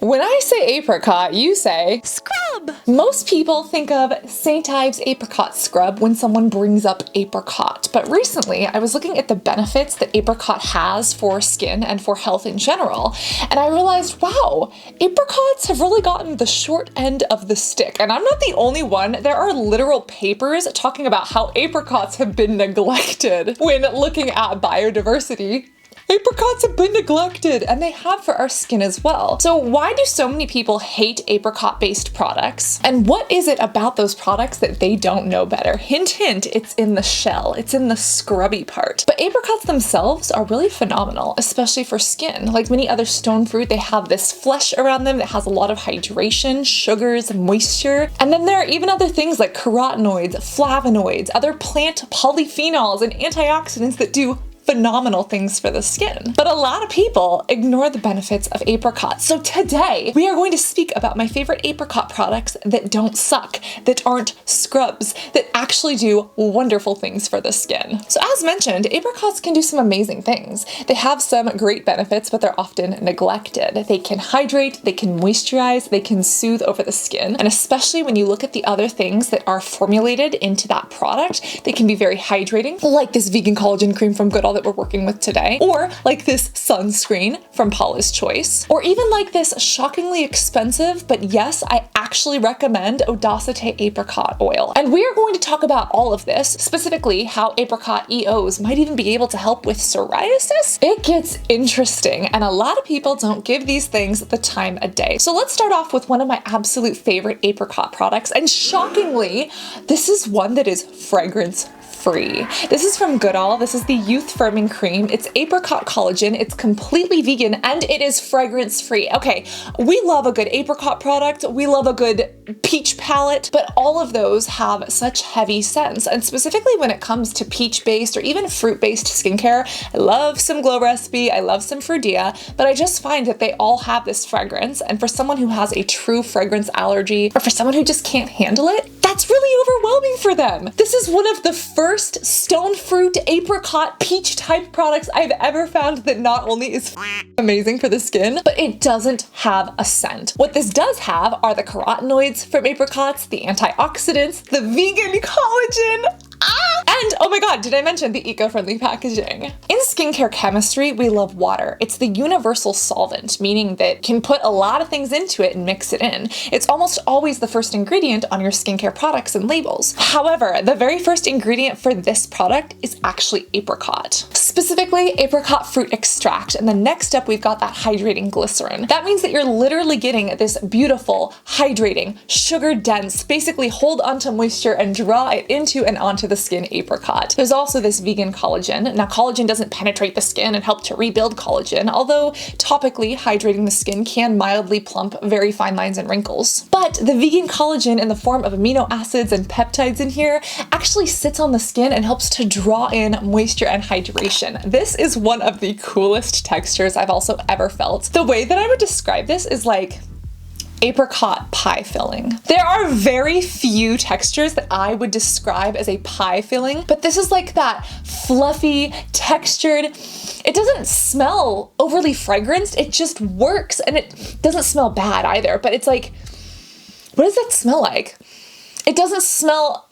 When I say apricot, you say scrub! Most people think of St. Ives apricot scrub when someone brings up apricot, but recently I was looking at the benefits that apricot has for skin and for health in general, and I realized, wow, apricots have really gotten the short end of the stick. And I'm not the only one. There are literal papers talking about how apricots have been neglected when looking at biodiversity. Apricots have been neglected, and they have for our skin as well. So why do so many people hate apricot-based products? And what is it about those products that they don't know better? Hint, hint, it's in the shell. It's in the scrubby part. But apricots themselves are really phenomenal, especially for skin. Like many other stone fruit, they have this flesh around them that has a lot of hydration, sugars, moisture. And then there are even other things like carotenoids, flavonoids, other plant polyphenols, and antioxidants that do phenomenal things for the skin. But a lot of people ignore the benefits of apricots. So today we are going to speak about my favorite apricot products that don't suck, that aren't scrubs, that actually do wonderful things for the skin. So as mentioned, apricots can do some amazing things. They have some great benefits, but they're often neglected. They can hydrate, they can moisturize, they can soothe over the skin. And especially when you look at the other things that are formulated into that product, they can be very hydrating, like this vegan collagen cream from Goodal that we're working with today, or like this sunscreen from Paula's Choice, or even like this shockingly expensive, but yes, I actually recommend Odacité apricot oil. And we are going to talk about all of this, specifically how apricot EOs might even be able to help with psoriasis. It gets interesting, and a lot of people don't give these things the time of day. So let's start off with one of my absolute favorite apricot products, and shockingly, this is one that is fragrance free. This is from Goodal. This is the Youth Firming Cream. It's apricot collagen. It's completely vegan and it is fragrance free. Okay, we love a good apricot product. We love a good peach palette, but all of those have such heavy scents. And specifically when it comes to peach-based or even fruit-based skincare, I love some Glow Recipe, I love some Fruidia, but I just find that they all have this fragrance. And for someone who has a true fragrance allergy, or for someone who just can't handle it, that's really overwhelming for them. This is one of the first stone fruit, apricot, peach type products I've ever found that not only is amazing for the skin, but it doesn't have a scent. What this does have are the carotenoids from apricots, the antioxidants, the vegan collagen, and oh my god, did I mention the eco-friendly packaging? In skincare chemistry, we love water. It's the universal solvent, meaning that can put a lot of things into it and mix it in. It's almost always the first ingredient on your skincare products and labels. However, the very first ingredient for this product is actually apricot. Specifically, apricot fruit extract, and the next step we've got that hydrating glycerin. That means that you're literally getting this beautiful, hydrating, sugar-dense, basically hold onto moisture and draw it into and onto the skin apricot. There's also this vegan collagen. Now, collagen doesn't penetrate the skin and help to rebuild collagen, although topically hydrating the skin can mildly plump very fine lines and wrinkles. But the vegan collagen in the form of amino acids and peptides in here actually sits on the skin and helps to draw in moisture and hydration. This is one of the coolest textures I've also ever felt. The way that I would describe this is like apricot pie filling. There are very few textures that I would describe as a pie filling, but this is like that fluffy, textured. It doesn't smell overly fragranced, it just works, and it doesn't smell bad either, but it's like, what does that smell like? It doesn't smell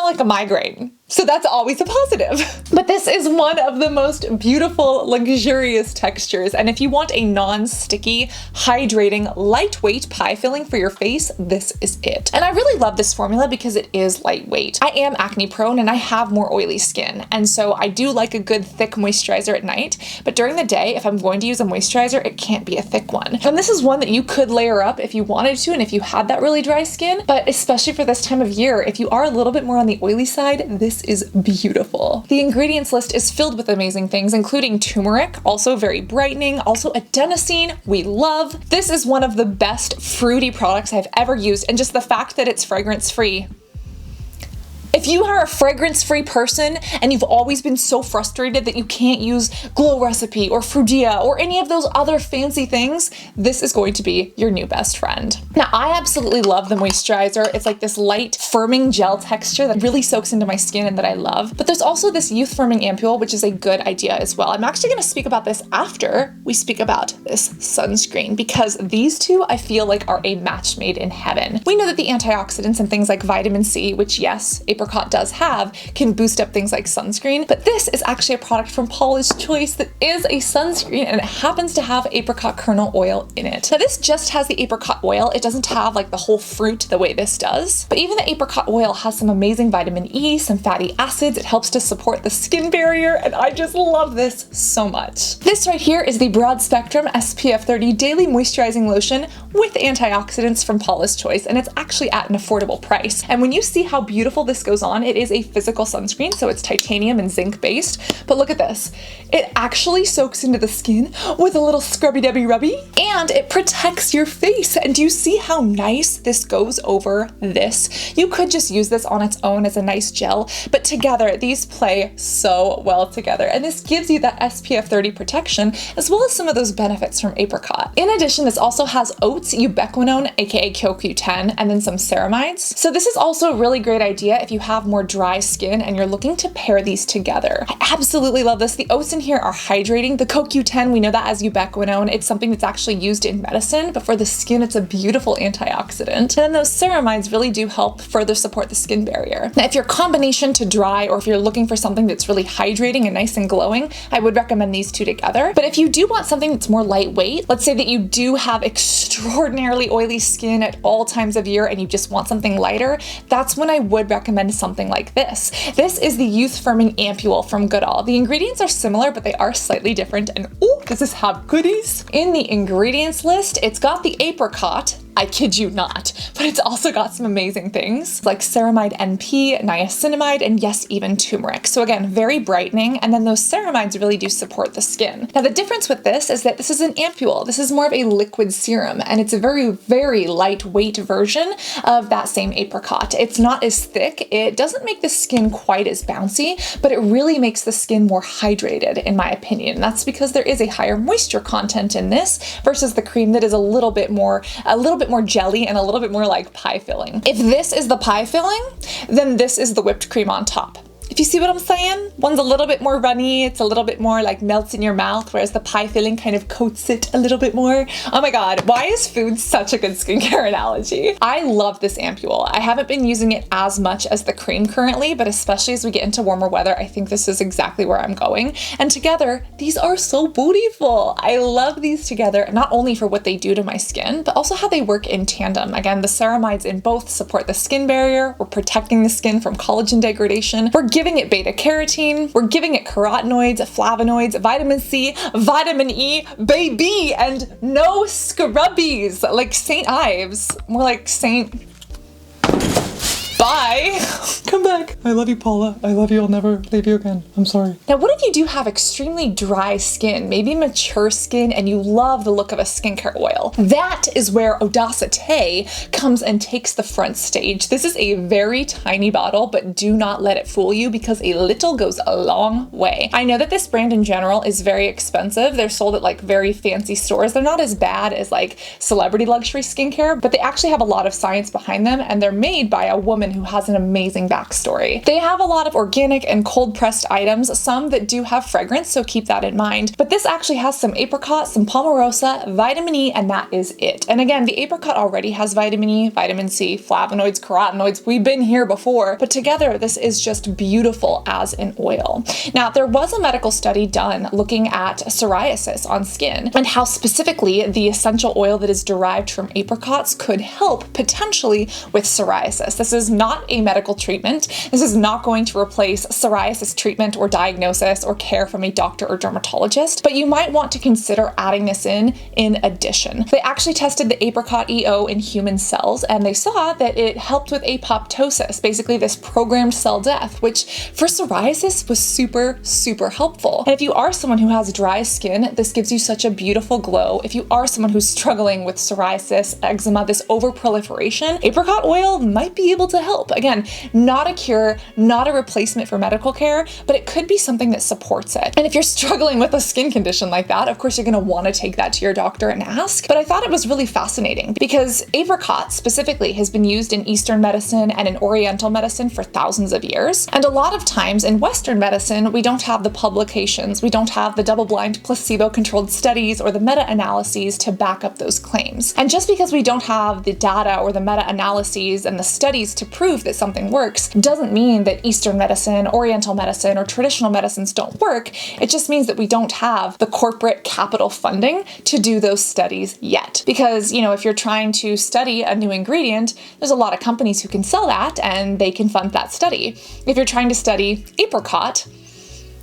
like a migraine. So that's always a positive. But this is one of the most beautiful, luxurious textures. And if you want a non-sticky, hydrating, lightweight pie filling for your face, this is it. And I really love this formula because it is lightweight. I am acne prone and I have more oily skin. And so I do like a good thick moisturizer at night. But during the day, if I'm going to use a moisturizer, it can't be a thick one. And this is one that you could layer up if you wanted to and if you had that really dry skin. But especially for this time of year, if you are a little bit more on the oily side, this is beautiful. The ingredients list is filled with amazing things, including turmeric, also very brightening, also adenosine, we love. This is one of the best fruity products I've ever used, and just the fact that it's fragrance free, If you are a fragrance-free person and you've always been so frustrated that you can't use Glow Recipe or Frugia or any of those other fancy things, this is going to be your new best friend. Now, I absolutely love the moisturizer. It's like this light firming gel texture that really soaks into my skin and that I love. But there's also this youth firming ampule, which is a good idea as well. I'm actually going to speak about this after we speak about this sunscreen, because these two I feel like are a match made in heaven. We know that the antioxidants and things like vitamin C, which yes, Apricot does have, can boost up things like sunscreen, but this is actually a product from Paula's Choice that is a sunscreen, and it happens to have apricot kernel oil in it. Now this just has the apricot oil. It doesn't have like the whole fruit the way this does, but even the apricot oil has some amazing vitamin E, some fatty acids. It helps to support the skin barrier, and I just love this so much. This right here is the broad spectrum SPF 30 daily moisturizing lotion with antioxidants from Paula's Choice, and it's actually at an affordable price. And when you see how beautiful this goes on, it is a physical sunscreen, so it's titanium and zinc based, but look at this. It actually soaks into the skin with a little scrubby dubby rubby, and it protects your face. And do you see how nice this goes over this? You could just use this on its own as a nice gel, but together these play so well together, and this gives you that SPF 30 protection as well as some of those benefits from Apricot. In addition, this also has oats, ubiquinone, aka CoQ10, and then some ceramides. So this is also a really great idea if you have more dry skin and you're looking to pair these together. I absolutely love this. The oats in here are hydrating. The CoQ10, we know that as ubiquinone. It's something that's actually used in medicine, but for the skin, it's a beautiful antioxidant. And then those ceramides really do help further support the skin barrier. Now, if you're combination to dry, or if you're looking for something that's really hydrating and nice and glowing, I would recommend these two together. But if you do want something that's more lightweight, let's say that you do have extraordinarily oily skin at all times of year and you just want something lighter, that's when I would recommend something like this. This is the Youth Firming Ampule from Goodal. The ingredients are similar, but they are slightly different. And oh, does this have goodies? In the ingredients list, it's got the apricot. I kid you not, but it's also got some amazing things like ceramide NP, niacinamide, and yes, even turmeric. So again, very brightening, and then those ceramides really do support the skin. Now the difference with this is that this is an ampule. This is more of a liquid serum, and it's a very, very lightweight version of that same apricot. It's not as thick. It doesn't make the skin quite as bouncy, but it really makes the skin more hydrated, in my opinion. That's because there is a higher moisture content in this versus the cream that is a little bit more jelly and a little bit more like pie filling. If this is the pie filling, then this is the whipped cream on top. If you see what I'm saying? One's a little bit more runny, it's a little bit more like melts in your mouth, whereas the pie filling kind of coats it a little bit more. Oh my god, why is food such a good skincare analogy? I love this ampule. I haven't been using it as much as the cream currently, but especially as we get into warmer weather, I think this is exactly where I'm going. And together, these are so beautiful. I love these together, not only for what they do to my skin, but also how they work in tandem. Again, the ceramides in both support the skin barrier, we're protecting the skin from collagen degradation, we're giving it beta carotene, we're giving it carotenoids, flavonoids, vitamin C, vitamin E, baby, and no scrubbies like St. Ives. More like St. Bye. Come back. I love you, Paula. I love you. I'll never leave you again. I'm sorry. Now, what if you do have extremely dry skin, maybe mature skin, and you love the look of a skincare oil? That is where Odacité comes and takes the front stage. This is a very tiny bottle, but do not let it fool you because a little goes a long way. I know that this brand in general is very expensive. They're sold at like very fancy stores. They're not as bad as like celebrity luxury skincare, but they actually have a lot of science behind them, and they're made by a woman who has an amazing backstory. They have a lot of organic and cold pressed items, some that do have fragrance, so keep that in mind. But this actually has some apricot, some palmarosa, vitamin E, and that is it. And again, the apricot already has vitamin E, vitamin C, flavonoids, carotenoids. We've been here before, but together this is just beautiful as an oil. Now, there was a medical study done looking at psoriasis on skin and how specifically the essential oil that is derived from apricots could help potentially with psoriasis. This is not a medical treatment. This is not going to replace psoriasis treatment or diagnosis or care from a doctor or dermatologist, but you might want to consider adding this in addition. They actually tested the apricot EO in human cells, and they saw that it helped with apoptosis, basically this programmed cell death, which for psoriasis was super, super helpful. And if you are someone who has dry skin, this gives you such a beautiful glow. If you are someone who's struggling with psoriasis, eczema, this overproliferation, apricot oil might be able to help. help. Again, not a cure, not a replacement for medical care, but it could be something that supports it. And if you're struggling with a skin condition like that, of course you're gonna wanna take that to your doctor and ask. But I thought it was really fascinating because apricot specifically has been used in Eastern medicine and in Oriental medicine for thousands of years. And a lot of times in Western medicine, we don't have the publications, we don't have the double-blind placebo-controlled studies or the meta-analyses to back up those claims. And just because we don't have the data or the meta-analyses and the studies to prove that something works doesn't mean that Eastern medicine, Oriental medicine, or traditional medicines don't work. It just means that we don't have the corporate capital funding to do those studies yet. Because, you know, if you're trying to study a new ingredient, there's a lot of companies who can sell that and they can fund that study. If you're trying to study apricot,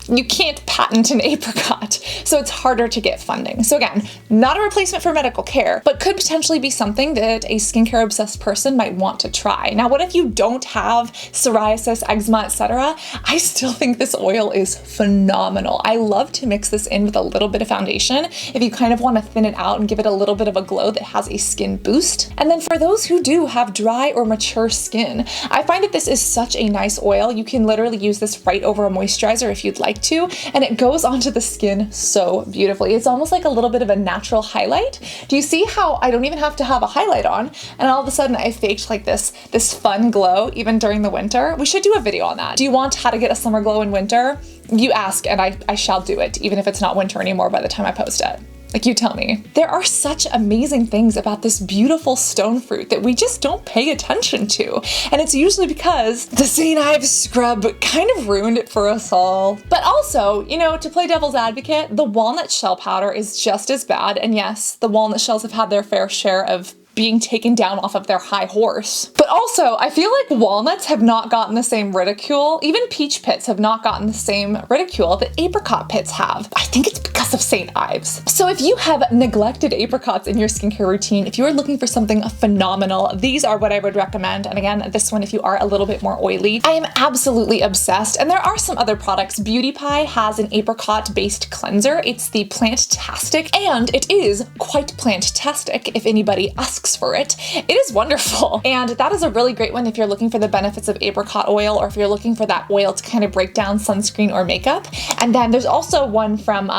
you can't patent an apricot, so it's harder to get funding. So again, not a replacement for medical care, but could potentially be something that a skincare obsessed person might want to try. Now, what if you don't have psoriasis, eczema, etc.? I still think this oil is phenomenal. I love to mix this in with a little bit of foundation if you kind of want to thin it out and give it a little bit of a glow that has a skin boost. And then for those who do have dry or mature skin, I find that this is such a nice oil. You can literally use this right over a moisturizer if you'd like to, and it goes onto the skin so beautifully. It's almost like a little bit of a natural highlight. Do you see how I don't even have to have a highlight on, and all of a sudden I faked like this fun glow even during the winter? We should do a video on that. Do you want how to get a summer glow in winter? You ask and I shall do it, even if it's not winter anymore by the time I post it. Like, you tell me. There are such amazing things about this beautiful stone fruit that we just don't pay attention to. And it's usually because the St. Ives scrub kind of ruined it for us all. But also, you know, to play devil's advocate, the walnut shell powder is just as bad. And yes, the walnut shells have had their fair share of being taken down off of their high horse. But also, I feel like walnuts have not gotten the same ridicule. Even peach pits have not gotten the same ridicule that apricot pits have. I think it's because of St. Ives. So if you have neglected apricots in your skincare routine, if you are looking for something phenomenal, these are what I would recommend. And again, this one if you are a little bit more oily. I am absolutely obsessed. And there are some other products. BeYoutiful has an apricot-based cleanser. It's the Plant-tastic, and it is quite plant-tastic if anybody asks for it. It is wonderful. And that is a really great one if you're looking for the benefits of apricot oil, or if you're looking for that oil to kind of break down sunscreen or makeup. And then there's also one from,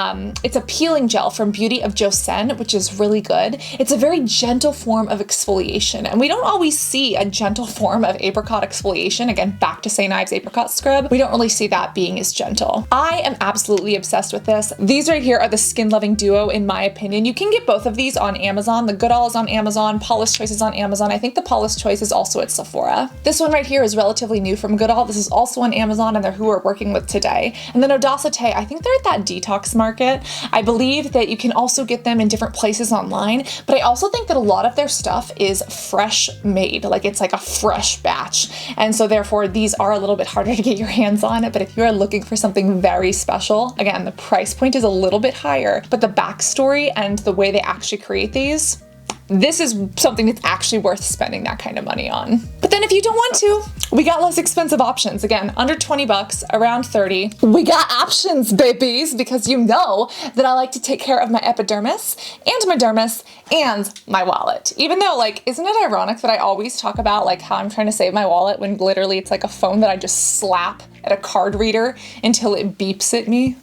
it's a peeling gel from Beauty of Joseon, which is really good. It's a very gentle form of exfoliation. And we don't always see a gentle form of apricot exfoliation. Again, back to St. Ives apricot scrub. We don't really see that being as gentle. I am absolutely obsessed with this. These right here are the skin loving duo in my opinion. You can get both of these on Amazon. The Goodal is on Amazon. Paula's Choice is on Amazon. I think the Paula's Choice is also at Sephora. This one right here is relatively new from Goodal. This is also on Amazon, and they're who we're working with today. And then Odacité, I think they're at that detox market. I believe that you can also get them in different places online, but I also think that a lot of their stuff is fresh made, like it's like a fresh batch. And so therefore these are a little bit harder to get your hands on, but if you're looking for something very special, again, the price point is a little bit higher, but the backstory and the way they actually create these, this is something that's actually worth spending that kind of money on. But then if you don't want to, we got less expensive options. Again, under 20 bucks, around 30. We got options, babies, because you know that I like to take care of my epidermis and my dermis and my wallet. Even though, like, isn't it ironic that I always talk about like how I'm trying to save my wallet when literally it's like a phone that I just slap at a card reader until it beeps at me?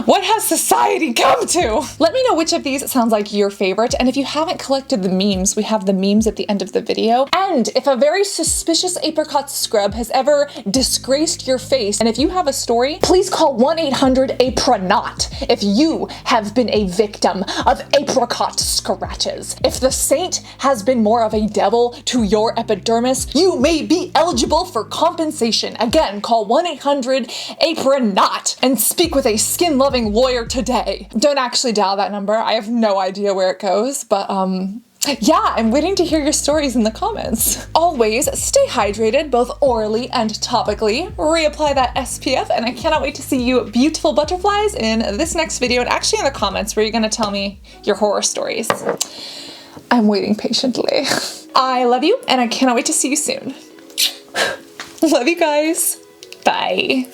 What has society come to? Let me know which of these sounds like your favorite, and if you haven't collected the memes, we have the memes at the end of the video. And if a very suspicious apricot scrub has ever disgraced your face, and if you have a story, please call 1-800-APRICOT if you have been a victim of apricot scratches. If the saint has been more of a devil to your epidermis, you may be eligible for compensation. Again, call 1-800-APRICOT and speak with a skin-loving lawyer today. Don't actually dial that number. I have no idea where it goes, but yeah, I'm waiting to hear your stories in the comments. Always stay hydrated, both orally and topically. Reapply that SPF, and I cannot wait to see you beautiful butterflies in this next video, and actually in the comments where you're gonna tell me your horror stories. I'm waiting patiently. I love you, and I cannot wait to see you soon. Love you guys. Bye.